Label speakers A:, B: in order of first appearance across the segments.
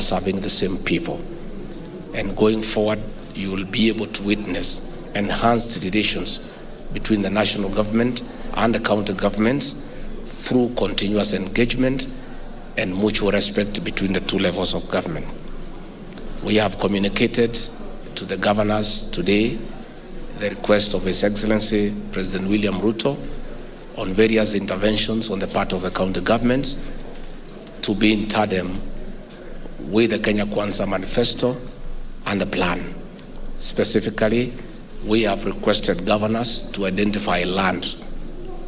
A: serving the same people. And going forward, you will be able to witness enhanced relations between the national government and the county governments through continuous engagement and mutual respect between the two levels of government. We have communicated to the governors today the request of His Excellency President William Ruto on various interventions on the part of the county governments to be in tandem with the Kenya Kwanza Manifesto and the plan. Specifically, we have requested governors to identify land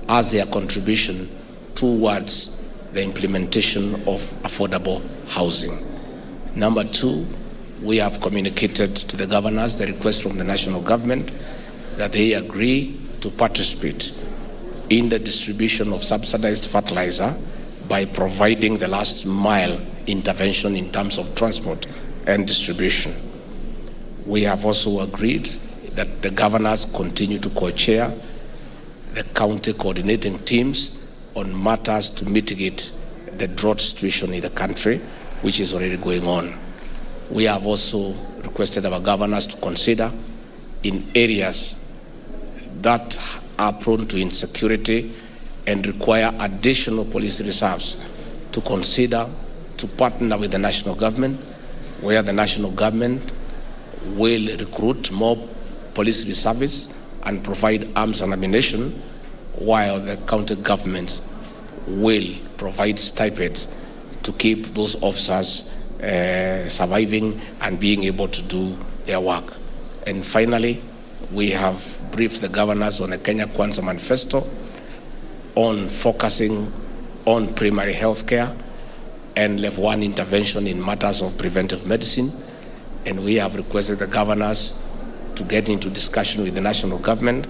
A: as their contribution towards the implementation of affordable housing. Number two, we have communicated to the governors the request from the national government that they agree to participate in the distribution of subsidized fertilizer by providing the last mile intervention in terms of transport and distribution. We have also agreed that the governors continue to co-chair the county coordinating teams on matters to mitigate the drought situation in the country, which is already going on. We have also requested our governors to consider in areas that are prone to insecurity and require additional police reserves to consider to partner with the national government, where the national government will recruit more police reserves and provide arms and ammunition, while the county governments will provide stipends to keep those officers surviving and being able to do their work. And finally, we have briefed the governors on the Kenya Kwanza Manifesto on focusing on primary health care and level 1 intervention in matters of preventive medicine. And we have requested the governors to get into discussion with the national government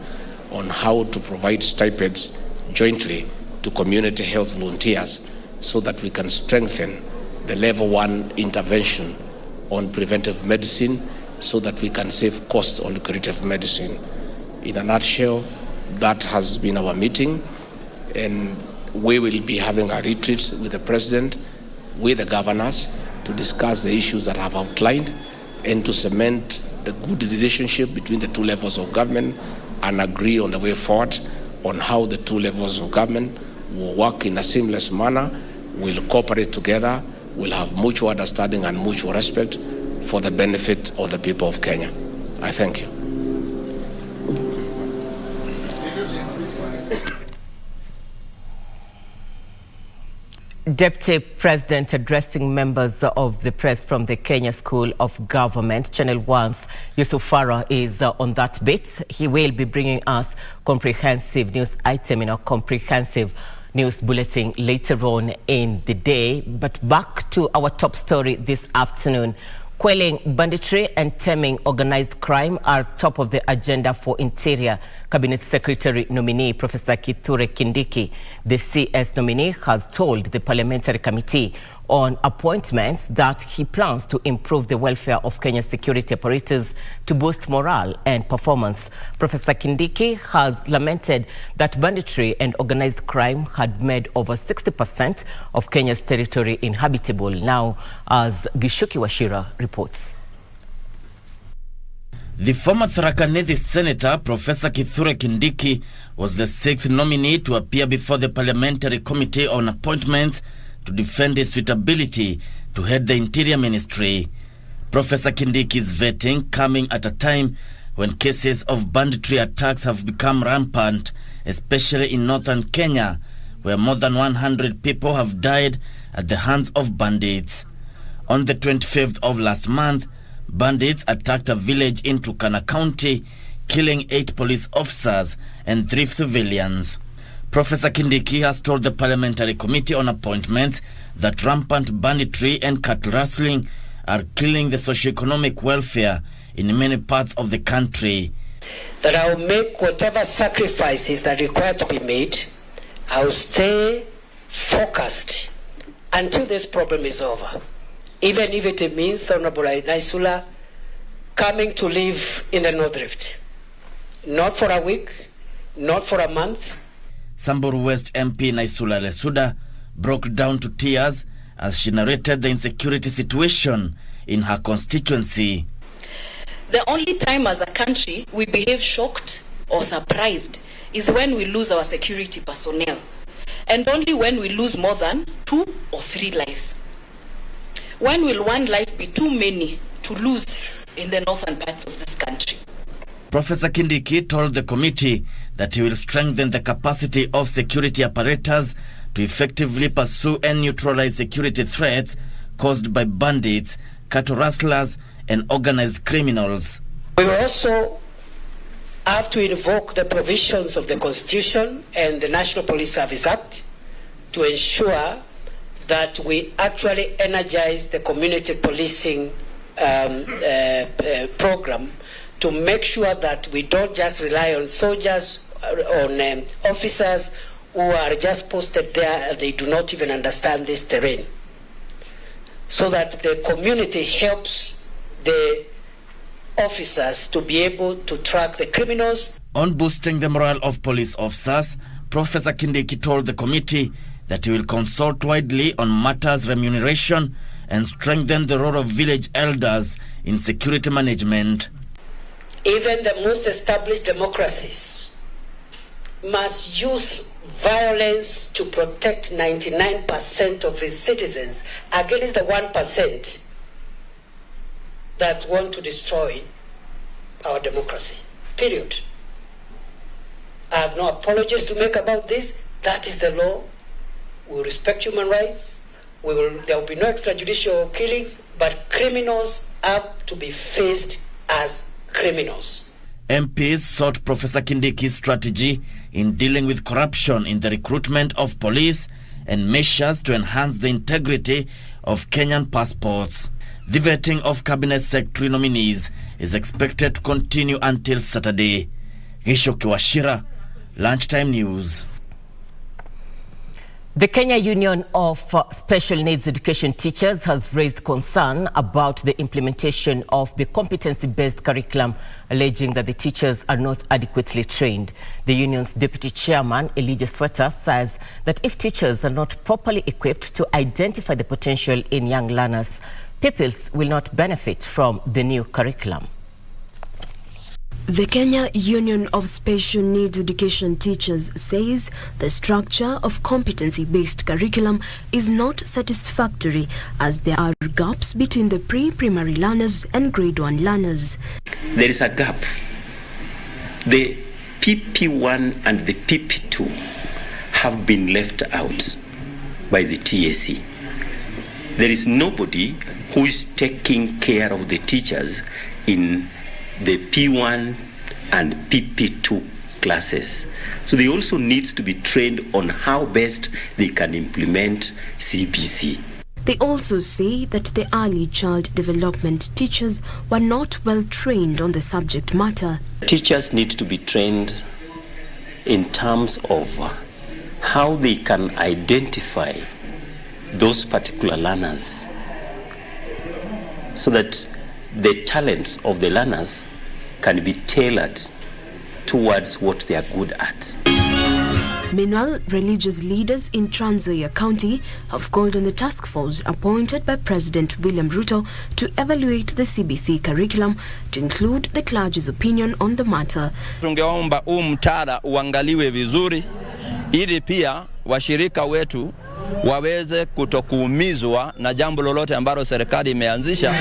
A: on how to provide stipends jointly to community health volunteers so that we can strengthen the level 1 intervention on preventive medicine so that we can save costs on curative medicine. In a nutshell, that has been our meeting, and we will be having a retreat with the president, with the governors, to discuss the issues that I have outlined and to cement the good relationship between the two levels of government and agree on the way forward on how the two levels of government will work in a seamless manner, will cooperate together, will have mutual understanding and mutual respect for the benefit of the people of Kenya. I thank you.
B: Deputy President addressing members of the press from the Kenya School of Government, Channel 1's Yusuf Farah is on that bit. He will be bringing us comprehensive news item in our comprehensive news bulletin later on in the day. But back to our top story this afternoon. Quelling banditry and taming organized crime are top of the agenda for Interior Cabinet Secretary nominee Professor Kithure Kindiki. The CS nominee has told the Parliamentary Committee on Appointments that he plans to improve the welfare of Kenya's security apparatus to boost morale and performance. Professor Kindiki has lamented that banditry and organized crime had made over 60% of Kenya's territory inhabitable. Now, as Gishuki Washira reports.
C: The former Tharaka Nithi Senator, Professor Kithure Kindiki, was the 6th nominee to appear before the Parliamentary Committee on Appointments to defend his suitability to head the Interior Ministry. Professor Kindiki's vetting coming at a time when cases of banditry attacks have become rampant, especially in northern Kenya, where more than 100 people have died at the hands of bandits. On the 25th of last month, bandits attacked a village in Turkana County, killing 8 police officers and 3 civilians. Professor Kindiki has told the Parliamentary Committee on Appointments that rampant banditry and cattle rustling are killing the socio-economic welfare in many parts of the country.
D: That I will make whatever sacrifices that are required to be made. I will stay focused until this problem is over. Even if it means Honorable Naisula coming to live in the North Rift. Not for a week, not for a month.
C: Samburu West MP Naisula Lesuda broke down to tears as she narrated the insecurity situation in her constituency.
E: The only time as a country we behave shocked or surprised is when we lose our security personnel, and only when we lose more than 2 or 3 lives. When will one life be too many to lose in the northern parts of this country?
C: Professor Kindiki told the committee that he will strengthen the capacity of security apparatus to effectively pursue and neutralize security threats caused by bandits, cattle rustlers, and organized criminals.
D: We will also have to invoke the provisions of the Constitution and the National Police Service Act to ensure that we actually energize the community policing program to make sure that we don't just rely on soldiers, on officers who are just posted there and they do not even understand this terrain, so that the community helps the officers to be able to track the criminals.
C: On boosting the morale of police officers, Professor Kindiki told the committee that he will consult widely on matters remuneration and strengthen the role of village elders in security management.
D: Even the most established democracies must use violence to protect 99% of its citizens against the 1% that want to destroy our democracy. Period. I have no apologies to make about this. That is the law. We respect human rights. There will be no extrajudicial killings, but criminals have to be faced as criminals.
C: MPs sought Professor Kindiki's strategy in dealing with corruption in the recruitment of police and measures to enhance the integrity of Kenyan passports. The vetting of Cabinet Secretary nominees is expected to continue until Saturday. Gishoki Washira, Lunchtime News.
B: The Kenya Union of Special Needs Education Teachers has raised concern about the implementation of the competency-based curriculum, alleging that the teachers are not adequately trained. The union's deputy chairman, Elijah Sweater, says that if teachers are not properly equipped to identify the potential in young learners, pupils will not benefit from the new curriculum.
F: The Kenya Union of Special Needs Education Teachers says the structure of competency-based curriculum is not satisfactory, as there are gaps between the pre-primary learners and grade 1 learners.
G: There is a gap. The PP1 and the PP2 have been left out by the TSC. There is nobody who is taking care of the teachers in the P1 and PP2 classes. So they also need to be trained on how best they can implement CBC.
F: They also say that the early child development teachers were not well trained on the subject matter.
G: Teachers need to be trained in terms of how they can identify those particular learners, so that the talents of the learners can be tailored towards what they are good at.
F: Meanwhile, religious leaders in Trans Nzoia County have called on the task force appointed by President William Ruto to evaluate the CBC curriculum to include the clergy's opinion on the matter.
H: Tungeomba mtaala uangaliwe vizuri ili pia washirika wetu waweze kutokuumizwa na jambo lolote ambalo serikali imeanzisha.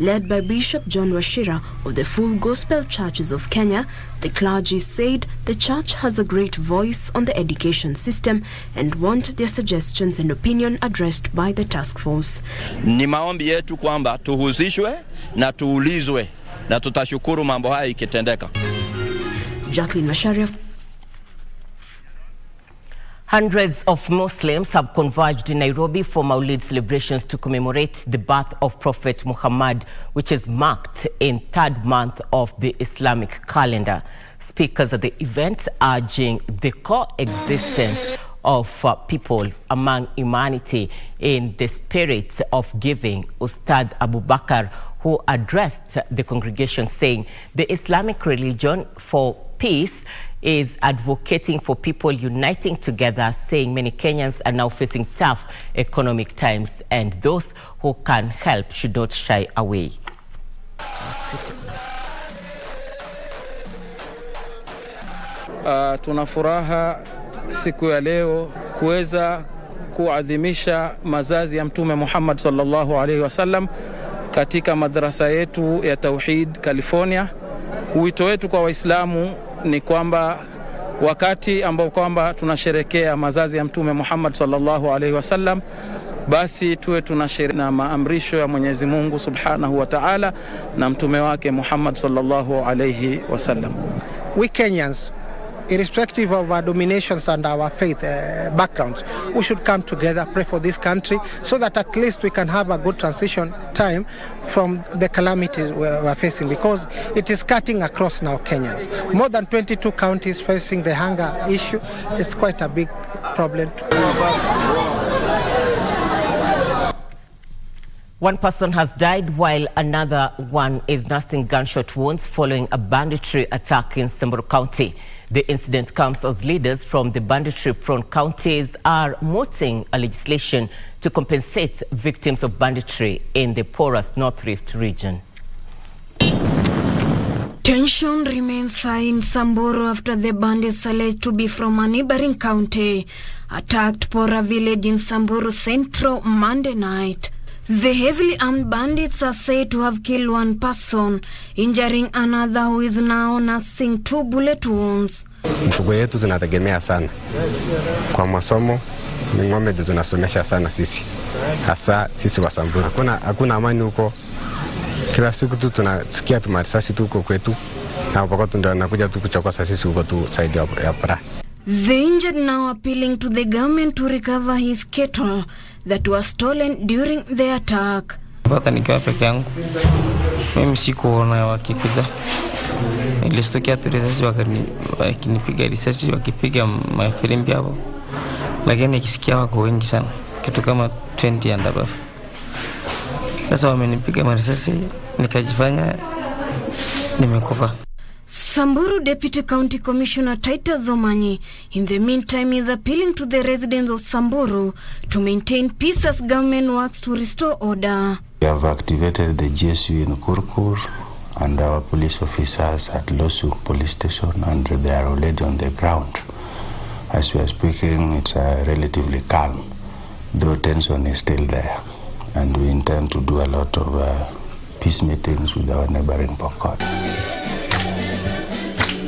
F: Led by Bishop John Washira of the Full Gospel Churches of Kenya, the clergy said the church has a great voice on the education system and want their suggestions and opinion addressed by the task force.
H: Ni maombi yetu kwamba tuhusishwe na tuulizwe, na tutashukuru mambo haya ikitendeka.
F: Jacqueline Masharia.
B: Hundreds of Muslims have converged in Nairobi for Maulid celebrations to commemorate the birth of Prophet Muhammad, which is marked in third month of the Islamic calendar. Speakers at the event urging the coexistence of people among humanity in the spirit of giving. Ustad Abu Bakr, who addressed the congregation, saying the Islamic religion for peace is advocating for people uniting together, saying many Kenyans are now facing tough economic times and those who can help should not shy away.
I: Tuna furaha siku ya leo kuweza kuadhimisha mazazi ya Mtume Muhammad sallallahu alaihi wasallam katika madrasa yetu ya Tauhid California. Wito wetu kwa Waislamu ni kwamba wakati ambao kwamba tunasherekea mazazi ya Mtume Muhammad sallallahu alaihi wasallam, basi tuwe tunasherekea na maamrisho ya Mwenyezi Mungu Subhanahu wa Ta'ala na mtume wake Muhammad sallallahu alaihi wasallam.
J: We Kenyans, irrespective of our dominations and our faith backgrounds, we should come together, pray for this country, so that at least we can have a good transition time from the calamities we're facing, because it is cutting across now Kenyans. More than 22 counties facing the hunger issue. It's quite a big problem.
B: One person has died while another one is nursing gunshot wounds following a banditry attack in Samburu County. The incident comes as leaders from the banditry-prone counties are mooting a legislation to compensate victims of banditry in the porous North Rift region.
K: Tension remains high in Samburu after the bandits alleged to be from a neighboring county attacked Pora village in Samburu Central Monday night. The heavily armed bandits are said to have killed one person, injuring another who is now nursing 2 bullet wounds.
L: Mfugo yetu tunategemea sana kwa masomo, ni ng'ombe tunasomesha sana sisi, hasa sisi wa Samburu. Hakuna amani huko. Kila siku tu tunasikia tumarisasi tu huko kwetu, na wapako ndio wanakuja tu kuchokoza sisi huko tu side ya para.
K: The injured now appealing to the government to recover his cattle that was stolen during the attack.
M: Mpaka nikiwa peke yangu, mimi sikuona wakikuja. Nilistokea tu risasi wakinipiga risasi, wakipiga mafirimbi hapo, lakini nikisikia wako wengi sana, kitu kama 20 and above. Sasa wamenipiga marisasi, nikajifanya nimekufa.
K: Samburu Deputy County Commissioner Titus Zomanyi, in the meantime, is appealing to the residents of Samburu to maintain peace as government works to restore order.
N: We have activated the GSU in Kurkur and our police officers at Losuk police station, and they are already on the ground. As we are speaking, it's relatively calm, though tension is still there, and we intend to do a lot of peace meetings with our neighboring Pokot.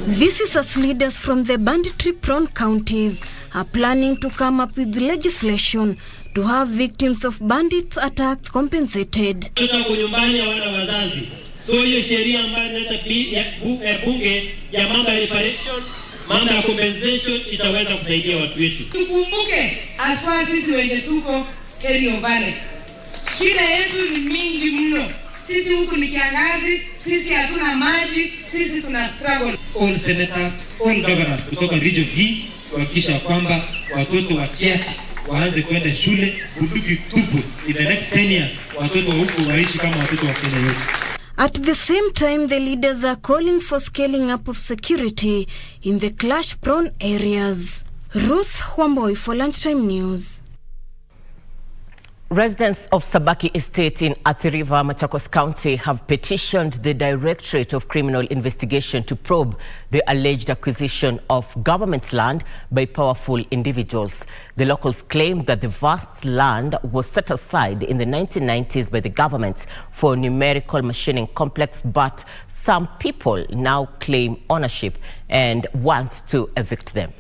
K: This is as leaders from the banditry-prone counties are planning to come up with legislation to have victims of bandits attacks compensated.
O: Nyumbani wana wazazi. So hiyo sheria ambayo inaleta bunge ya mambo ya reparation, mambo ya compensation itaweza kusaidia watu wetu.
P: Tukumbuke aswa sisi wenye tuko Kerio Valley. Shida yetu ni mingi mno. Sisi huku ni kiangazi, sisi hatuna maji, sisi tuna struggle.
O: All senators, all governors kutoka region hii kuhakikisha kwamba watoto wa Tiachi waanze kwenda shule bunduki tupu. In the next 10 years, watoto huku waishi kama watoto wa Kenya yote.
K: At the same time, the leaders are calling for scaling up of security in the clash-prone areas. Ruth Wamboi for Lunchtime News.
B: Residents of Sabaki Estate in Athi River, Machakos County have petitioned the Directorate of Criminal Investigation to probe the alleged acquisition of government land by powerful individuals. The locals claim that the vast land was set aside in the 1990s by the government for a numerical machining complex, but some people now claim ownership and want to evict them.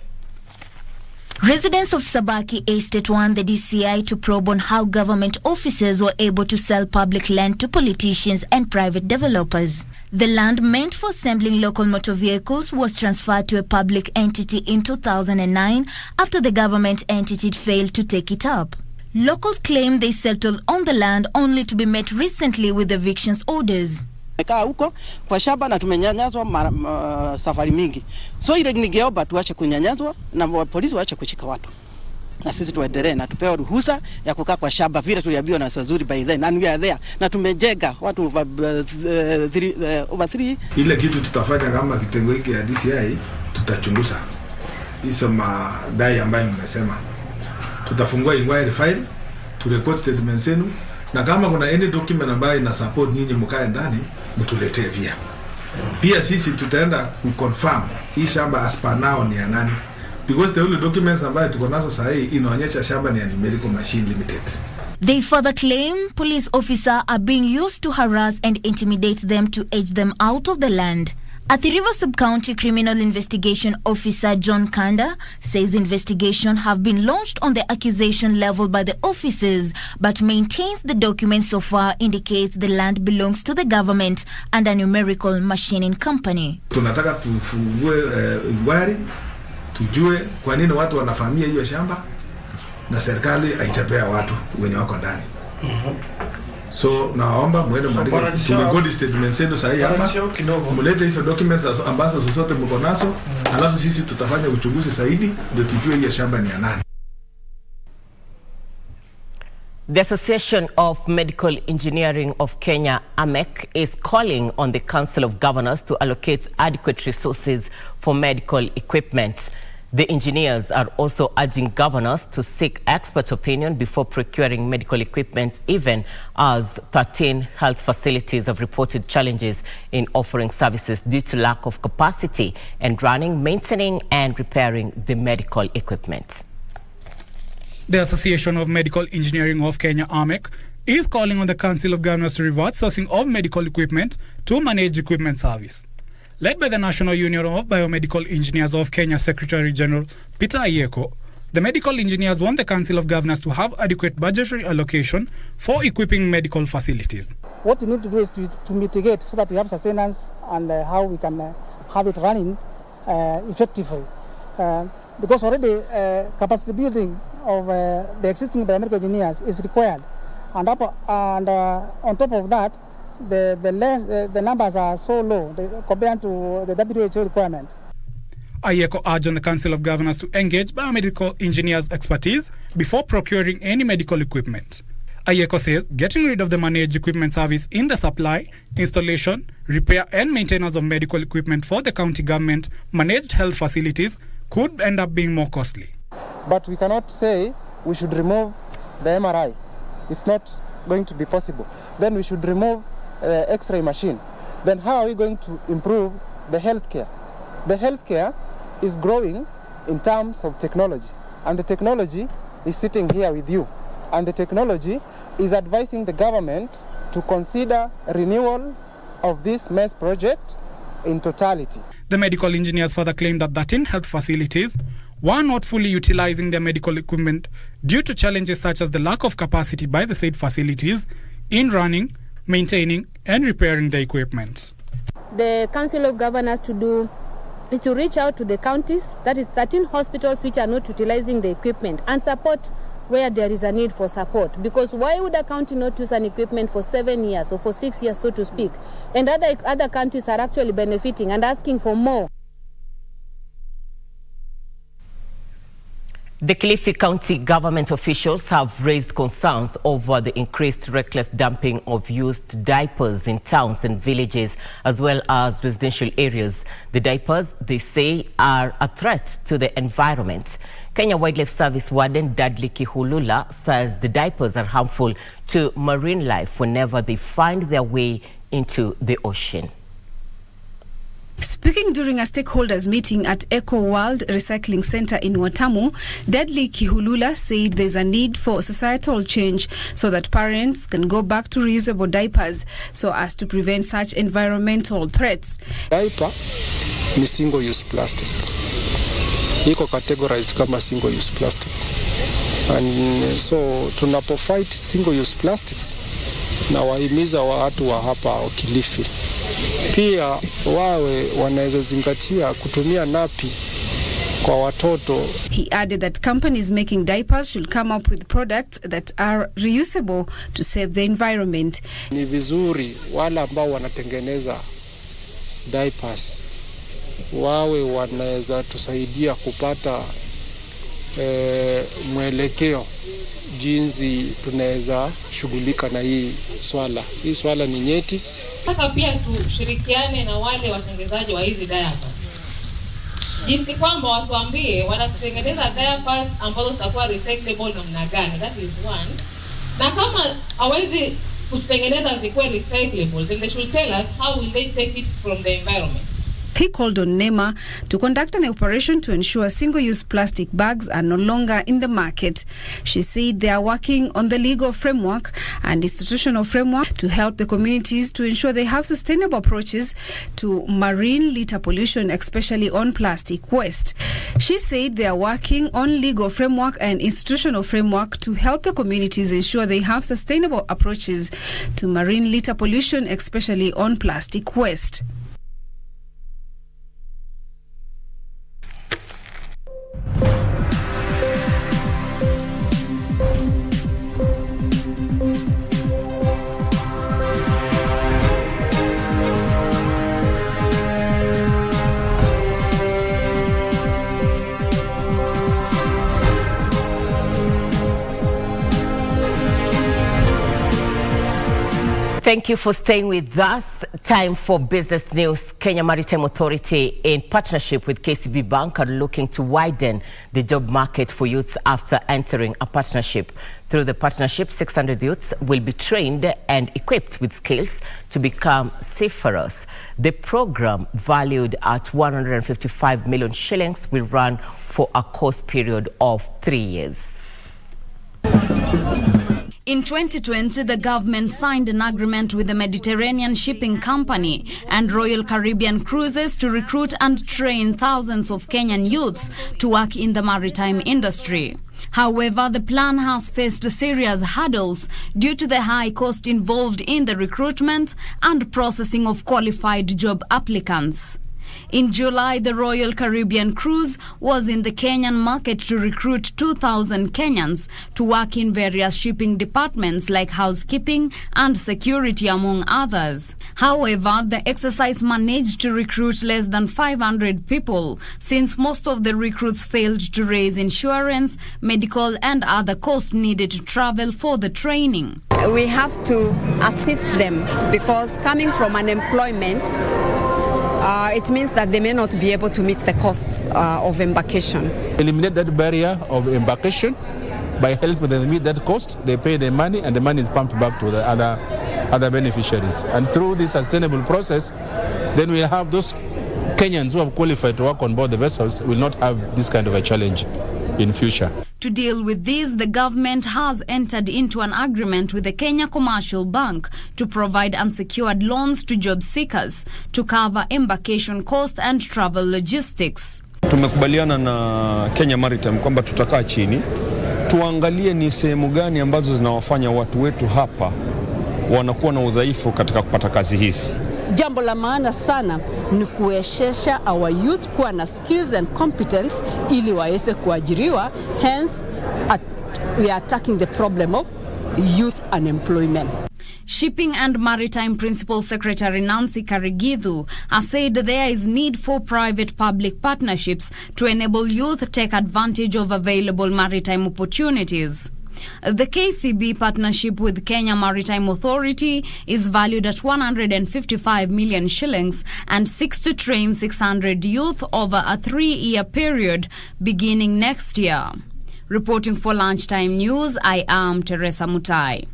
Q: Residents of Sabaki Estate want the DCI to probe on how government officers were able to sell public land to politicians and private developers. The land meant for assembling local motor vehicles was transferred to a public entity in 2009 after the government entity failed to take it up. Locals claim they settled on the land only to be met recently with evictions orders.
R: Tumekaa huko kwa shamba na tumenyanyazwa safari mingi. So ile ningeomba tuache kunyanyazwa na polisi waache kushika watu. Na sisi tuendelee na tupewe ruhusa ya kukaa kwa shamba vile tuliambiwa na wazuri by then, and we are there. Na tumejenga watu over 3.
S: Ile kitu tutafanya kama kitengo hiki ya DCI, tutachunguza hizo madai ambayo mmesema. Tutafungua inquiry file, to report statements zenu, na kama kuna any document ambayo ina support nyinyi mkae ndani, mtuletee pia. Pia sisi tutaenda kuconfirm hii shamba as per now ni ya nani, because the only documents ambayo tuko nazo sasa hii inaonyesha shamba ni ya Numerical Machine Limited.
Q: They further claim police officers are being used to harass and intimidate them to edge them out of the land. Athi River Sub-County Criminal Investigation Officer John Kanda says investigation have been launched on the accusation level by the officers, but maintains the documents so far indicates the land belongs to the government and a Numerical Machining Company.
S: Tunataka tufungue inquiry, tujue kwa nini watu wanafahamia hiyo shamba na serikali haitapea watu wenye wako ndani. So naomba mwende mwandike statement zetu sahihi hapa, mlete hizo documents ambazo zote mko nazo, alafu sisi tutafanya uchunguzi zaidi ndio tujue hiyo shamba ni ya nani.
B: The Association of Medical Engineering of Kenya, AMEC, is calling on the Council of Governors to allocate adequate resources for medical equipment. The engineers are also urging governors to seek expert opinion before procuring medical equipment, even as 13 health facilities have reported challenges in offering services due to lack of capacity and running, maintaining and repairing the medical equipment.
T: The Association of Medical Engineering of Kenya, AMEC, is calling on the Council of Governors to revert sourcing of medical equipment to manage equipment service. Led by the National Union of Biomedical Engineers of Kenya Secretary General Peter Ayeko, the medical engineers want the Council of Governors to have adequate budgetary allocation for equipping medical facilities.
U: What we need to do is to mitigate so that we have sustenance and how we can have it running effectively. Because already capacity building of the existing biomedical engineers is required. And on top of that, the numbers are so low compared to the WHO requirement.
T: Ayeko urged on the Council of Governors to engage biomedical engineers' expertise before procuring any medical equipment. Ayeko says getting rid of the managed equipment service in the supply, installation, repair and maintenance of medical equipment for the county government managed health facilities could end up being more costly.
V: But we cannot say we should remove the MRI. It's not going to be possible. Then we should remove the X-ray machine. Then how are we going to improve the healthcare? The healthcare is growing in terms of technology, and the technology is sitting here with you, and the technology is advising the government to consider renewal of this MES project in totality.
T: The medical engineers further claim that 13 health facilities were not fully utilizing their medical equipment due to challenges such as the lack of capacity by the said facilities in running, maintaining and repairing the equipment.
W: The Council of Governors is to reach out to the counties, that is 13 hospitals which are not utilizing the equipment, and support where there is a need for support. Because why would a county not use an equipment for 7 years or for 6 years, so to speak, and other counties are actually benefiting and asking for more?
B: The Kilifi County government officials have raised concerns over the increased reckless dumping of used diapers in towns and villages as well as residential areas. The diapers, they say, are a threat to the environment. Kenya Wildlife Service Warden Dudley Kihulula says the diapers are harmful to marine life whenever they find their way into the ocean.
X: Speaking during a stakeholders meeting at Eco World Recycling Center in Watamu, Dudley Kihulula said there's a need for societal change so that parents can go back to reusable diapers so as to prevent such environmental threats.
Y: Diaper ni single-use plastic. Iko categorized kama single-use plastic. And so tunapo fight single-use plastics na wahimiza watu wa hapa Kilifi pia wawe wanaweza zingatia kutumia napi kwa watoto.
X: He added that companies making diapers should come up with products that are reusable to save the environment.
Y: Ni vizuri wale ambao wanatengeneza diapers wawe wanaweza tusaidia kupata mwelekeo jinsi tunaweza shughulika na hii swala. Hii swala ni nyeti.
Z: Sasa pia tushirikiane na wale watengenezaji wa hizi diapers
A: jinsi kwamba watuambie wanatengeneza diapers ambazo zitakuwa recyclable namna gani. That is one. Na kama hawezi kutengeneza zikuwe recyclable, then they should tell us how will they take it from the environment.
X: He called on NEMA to conduct an operation to ensure single-use plastic bags are no longer in the market. She said they are working on the legal framework and institutional framework to help the communities to ensure they have sustainable approaches to marine litter pollution, especially on plastic waste. She said they are working on legal framework and institutional framework to help the communities ensure they have sustainable approaches to marine litter pollution, especially on plastic waste.
B: Thank you for staying with us. Time for business news. Kenya Maritime Authority, in partnership with KCB Bank, are looking to widen the job market for youths after entering a partnership. Through the partnership, 600 youths will be trained and equipped with skills to become seafarers. The program, valued at 155 million shillings, will run for a course period of 3 years.
Q: In 2020, the government signed an agreement with the Mediterranean Shipping Company and Royal Caribbean Cruises to recruit and train thousands of Kenyan youths to work in the maritime industry. However, the plan has faced serious hurdles due to the high cost involved in the recruitment and processing of qualified job applicants. In July, the Royal Caribbean Cruise was in the Kenyan market to recruit 2,000 Kenyans to work in various shipping departments like housekeeping and security, among others. However, the exercise managed to recruit less than 500 people, since most of the recruits failed to raise insurance, medical and other costs needed to travel for the training.
C: We have to assist them because coming from unemployment, it means that they may not be able to meet the costs of embarkation.
D: Eliminate that barrier of embarkation by helping them meet that cost. They pay their money and the money is pumped back to the other beneficiaries. And through this sustainable process, then we have those Kenyans who have qualified to work on board the vessels will not have this kind of a challenge in future.
Q: To deal with this, the government has entered into an agreement with the Kenya Commercial Bank to provide unsecured loans to job seekers to cover embarkation costs and travel logistics.
E: Tumekubaliana na Kenya Maritime kwamba tutakaa chini tuangalie ni sehemu gani ambazo zinawafanya watu wetu hapa wanakuwa na udhaifu katika kupata kazi hizi.
G: Jambo la maana sana ni kuwezesha our youth kuwa na skills and competence ili waweze kuajiriwa. Hence, we are attacking the problem of youth unemployment.
Q: Shipping and Maritime Principal Secretary Nancy Karigithu has said there is need for private-public partnerships to enable youth to take advantage of available maritime opportunities. The KCB partnership with Kenya Maritime Authority is valued at 155 million shillings and seeks to train 600 youth over a 3-year period beginning next year. Reporting for Lunchtime News, I am Teresa Mutai.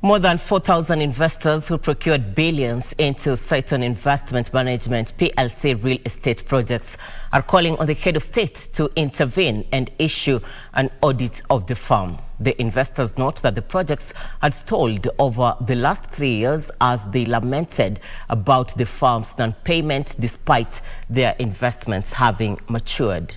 B: More than 4,000 investors who procured billions into Saiton Investment Management PLC real estate projects are calling on the head of state to intervene and issue an audit of the firm. The investors note that the projects had stalled over the last 3 years as they lamented about the firm's non-payment despite their investments having matured.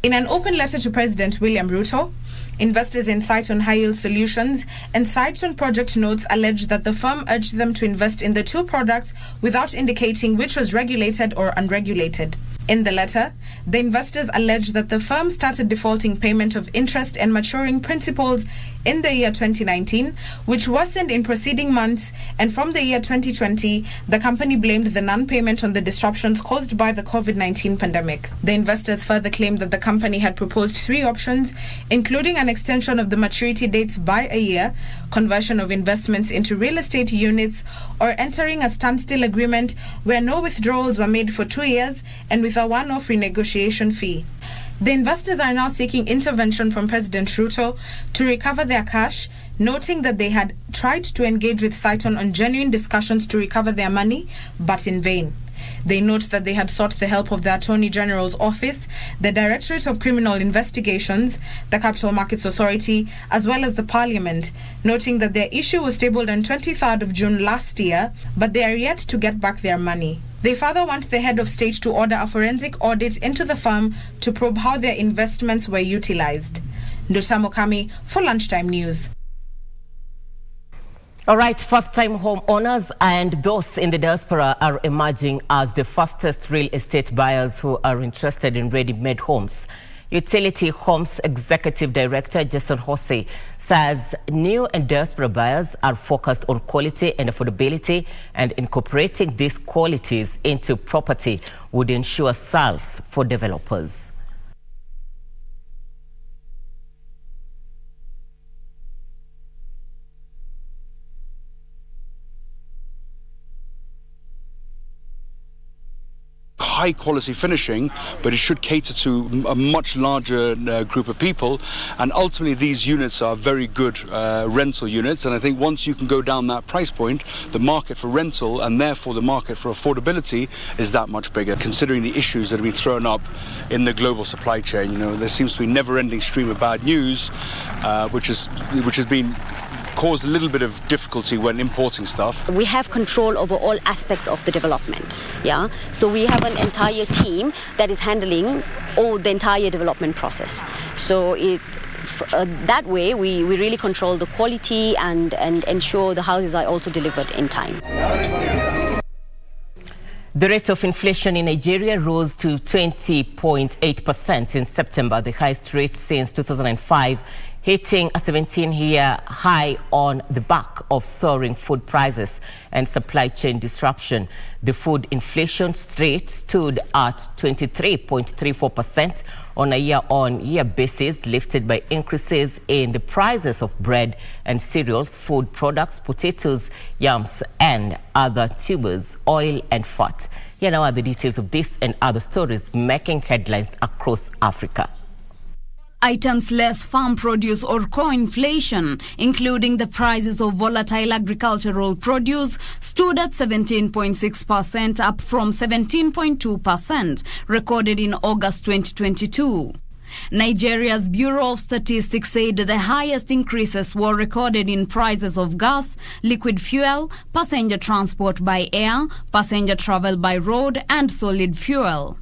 Z: In an open letter to President William Ruto, investors in Saiton High Yield Solutions and Saiton Project Notes alleged that the firm urged them to invest in the two products without indicating which was regulated or unregulated. In the letter, the investors alleged that the firm started defaulting payment of interest and maturing principals in the year 2019, which worsened in preceding months, and from the year 2020, the company blamed the non-payment on the disruptions caused by the COVID-19 pandemic. The investors further claimed that the company had proposed 3 options, including including an extension of the maturity dates by a year, conversion of investments into real estate units, or entering a standstill agreement where no withdrawals were made for 2 years and with a one-off renegotiation fee. The investors are now seeking intervention from President Ruto to recover their cash, noting that they had tried to engage with Cyton on genuine discussions to recover their money, but in vain. They note that they had sought the help of the Attorney General's Office, the Directorate of Criminal Investigations, the Capital Markets Authority, as well as the Parliament, noting that their issue was tabled on 23rd of June last year, but they are yet to get back their money. They further want the head of state to order a forensic audit into the firm to probe how their investments were utilized. Ndosa Mokami for Lunchtime News.
B: All right, first-time home owners and those in the diaspora are emerging as the fastest real estate buyers who are interested in ready-made homes. Utility Homes Executive Director Jason Hosey says new and diaspora buyers are focused on quality and affordability, and incorporating these qualities into property would ensure sales for developers.
F: High quality finishing, but it should cater to a much larger group of people, and ultimately these units are very good rental units, and I think once you can go down that price point, the market for rental and therefore the market for affordability is that much bigger. Considering the issues that have been thrown up in the global supply chain, you know, there seems to be a never-ending stream of bad news, which has been caused a little bit of difficulty when importing stuff.
H: We have control over all aspects of the development, yeah? So we have an entire team that is handling the entire development process. So that way we really control the quality and ensure the houses are also delivered in time.
B: The rate of inflation in Nigeria rose to 20.8% in September, the highest rate since 2005. Hitting a 17-year high on the back of soaring food prices and supply chain disruption. The food inflation rate stood at 23.34% on a year-on-year basis, lifted by increases in the prices of bread and cereals, food products, potatoes, yams, and other tubers, oil and fat. Here now are the details of this and other stories making headlines across Africa.
I: Items less farm produce or core inflation, including the prices of volatile agricultural produce, stood at 17.6%, up from 17.2% recorded in August 2022. Nigeria's Bureau of Statistics said the highest increases were recorded in prices of gas, liquid fuel, passenger transport by air, passenger travel by road, and solid fuel.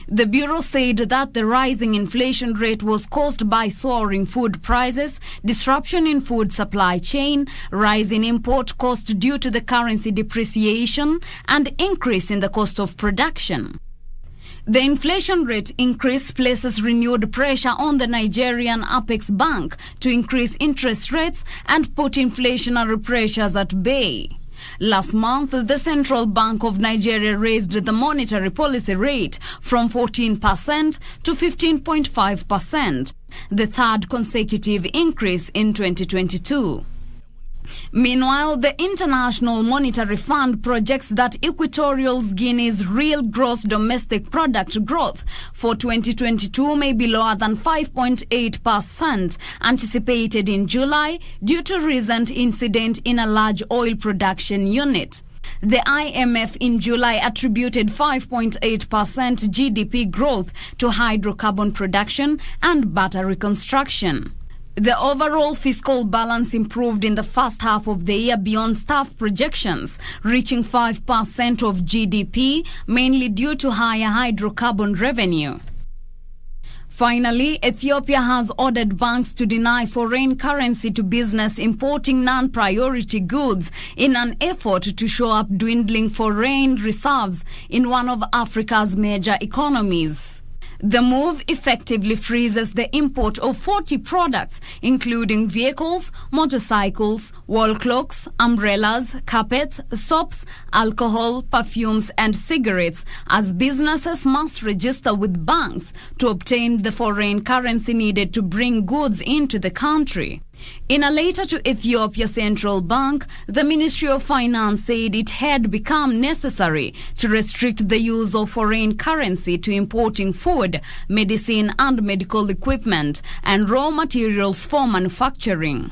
I: The Bureau said that the rising inflation rate was caused by soaring food prices, disruption in food supply chain, rise in import cost due to the currency depreciation, and increase in the cost of production. The inflation rate increase places renewed pressure on the Nigerian Apex Bank to increase interest rates and put inflationary pressures at bay. Last month, the Central Bank of Nigeria raised the monetary policy rate from 14% to 15.5%, the third consecutive increase in 2022. Meanwhile, the International Monetary Fund projects that Equatorial Guinea's real gross domestic product growth for 2022 may be lower than 5.8% anticipated in July due to recent incident in a large oil production unit. The IMF in July attributed 5.8% GDP growth to hydrocarbon production and battery construction. The overall fiscal balance improved in the first half of the year beyond staff projections, reaching 5% of GDP, mainly due to higher hydrocarbon revenue. Finally, Ethiopia has ordered banks to deny foreign currency to business importing non-priority goods in an effort to show up dwindling foreign reserves in one of Africa's major economies. The move effectively freezes the import of 40 products, including vehicles, motorcycles, wall clocks, umbrellas, carpets, soaps, alcohol, perfumes, and cigarettes, as businesses must register with banks to obtain the foreign currency needed to bring goods into the country. In a letter to Ethiopia Central Bank, the Ministry of Finance said it had become necessary to restrict the use of foreign currency to importing food, medicine and medical equipment, and raw materials for manufacturing.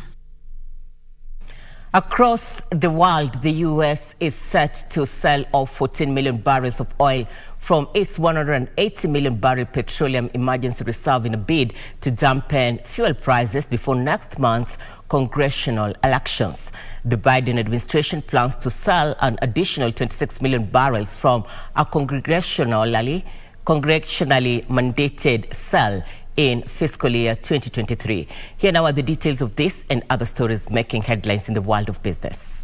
B: Across the world, the U.S. is set to sell off 14 million barrels of oil from its 180 million barrel petroleum emergency reserve in a bid to dampen fuel prices before next month's congressional elections. The Biden administration plans to sell an additional 26 million barrels from a congressionally mandated sale in fiscal year 2023. Here now are the details of this and other stories making headlines in the world of business.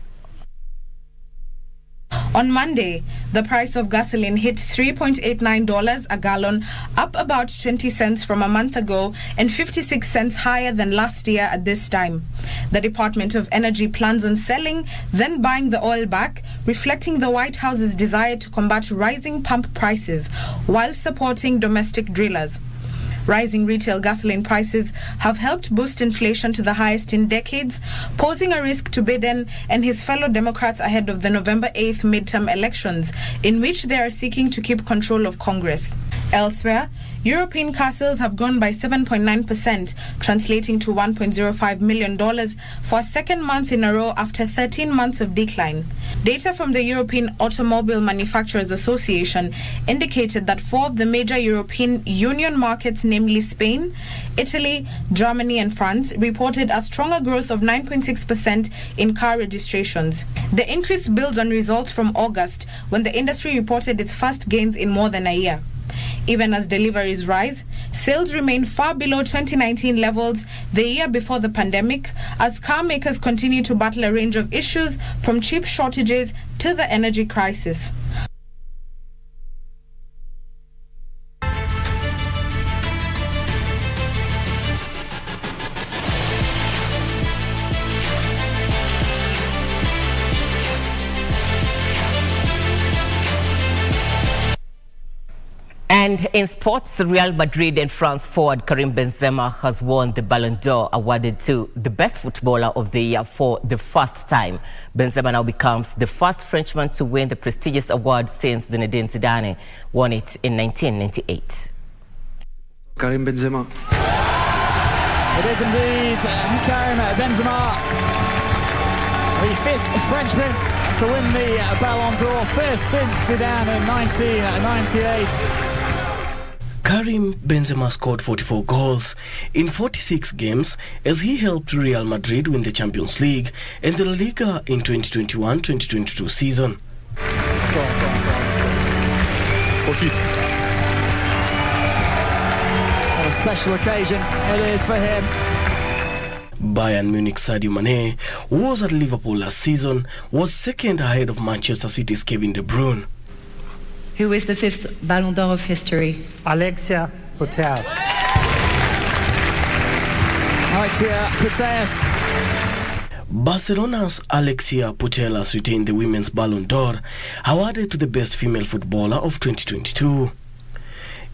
Z: On Monday, the price of gasoline hit $3.89 a gallon, up about 20 cents from a month ago and 56 cents higher than last year at this time. The Department of Energy plans on selling, then buying the oil back, reflecting the White House's desire to combat rising pump prices while supporting domestic drillers. Rising retail gasoline prices have helped boost inflation to the highest in decades, posing a risk to Biden and his fellow Democrats ahead of the November 8th midterm elections, in which they are seeking to keep control of Congress. Elsewhere, European car sales have grown by 7.9%, translating to $1.05 million for a second month in a row after 13 months of decline. Data from the European Automobile Manufacturers Association indicated that 4 of the major European Union markets, namely Spain, Italy, Germany and France, reported a stronger growth of 9.6% in car registrations. The increase builds on results from August, when the industry reported its first gains in more than a year. Even as deliveries rise, sales remain far below 2019 levels, the year before the pandemic, as car makers continue to battle a range of issues from chip shortages to the energy crisis.
B: And in sports, Real Madrid and France forward Karim Benzema has won the Ballon d'Or, awarded to the best footballer of the year for the first time. Benzema now becomes the first Frenchman to win the prestigious award since Zinedine Zidane won it in 1998.
J: Karim Benzema.
L: It is indeed Karim Benzema, the 5th Frenchman to win the Ballon d'Or, first since Zidane in 1998.
M: Karim Benzema scored 44 goals in 46 games as he helped Real Madrid win the Champions League and the La Liga in 2021-2022 season.
L: What a special occasion it is for him.
M: Bayern Munich's Sadio Mane, who was at Liverpool last season, was second ahead of Manchester City's Kevin De Bruyne.
N: Who is the 5th Ballon d'Or of history?
O: Alexia Putellas.
L: Alexia Putellas.
M: Barcelona's Alexia Putellas retained the Women's Ballon d'Or, awarded to the best female footballer of 2022.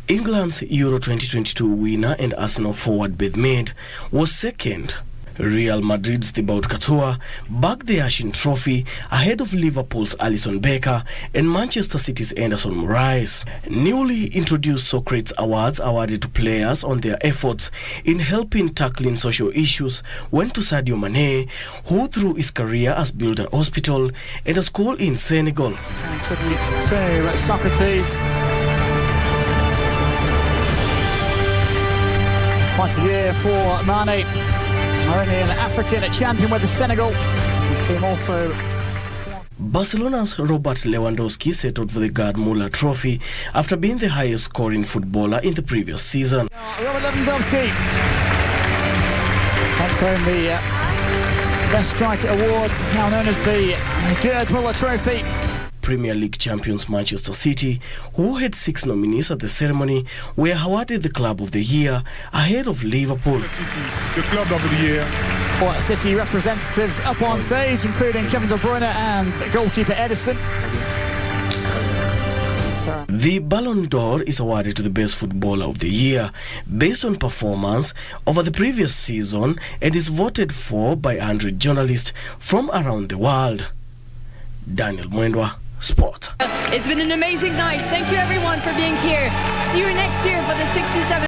M: England's Euro 2022 winner and Arsenal forward Beth Mead was second. Real Madrid's Thibaut Courtois bagged the Ashin Trophy ahead of Liverpool's Alisson Becker and Manchester City's Anderson Moraes. Newly introduced Socrates Awards awarded to players on their efforts in helping tackling social issues went to Sadio Mane, who through his career has built a hospital and a school in Senegal.
L: Tributes to Socrates. Quite a year for Mane. Only an African champion with the Senegal. His team also.
M: Barcelona's Robert Lewandowski settled for the Gerd Müller Trophy after being the highest scoring footballer in the previous season.
L: Robert Lewandowski takes home the Best Striker Awards, now known as the Gerd Müller Trophy.
M: Premier League champions Manchester City, who had 6 nominees at the ceremony, were awarded the Club of the Year ahead of Liverpool.
L: The Club of the Year. Well, City representatives up on stage, including Kevin De Bruyne and goalkeeper Edison.
M: The Ballon d'Or is awarded to the best footballer of the year based on performance over the previous season and is voted for by 100 journalists from around the world. Daniel Mwendwa, Sport.
K: It's been an amazing night. Thank you everyone for being here. See you next year for the 67th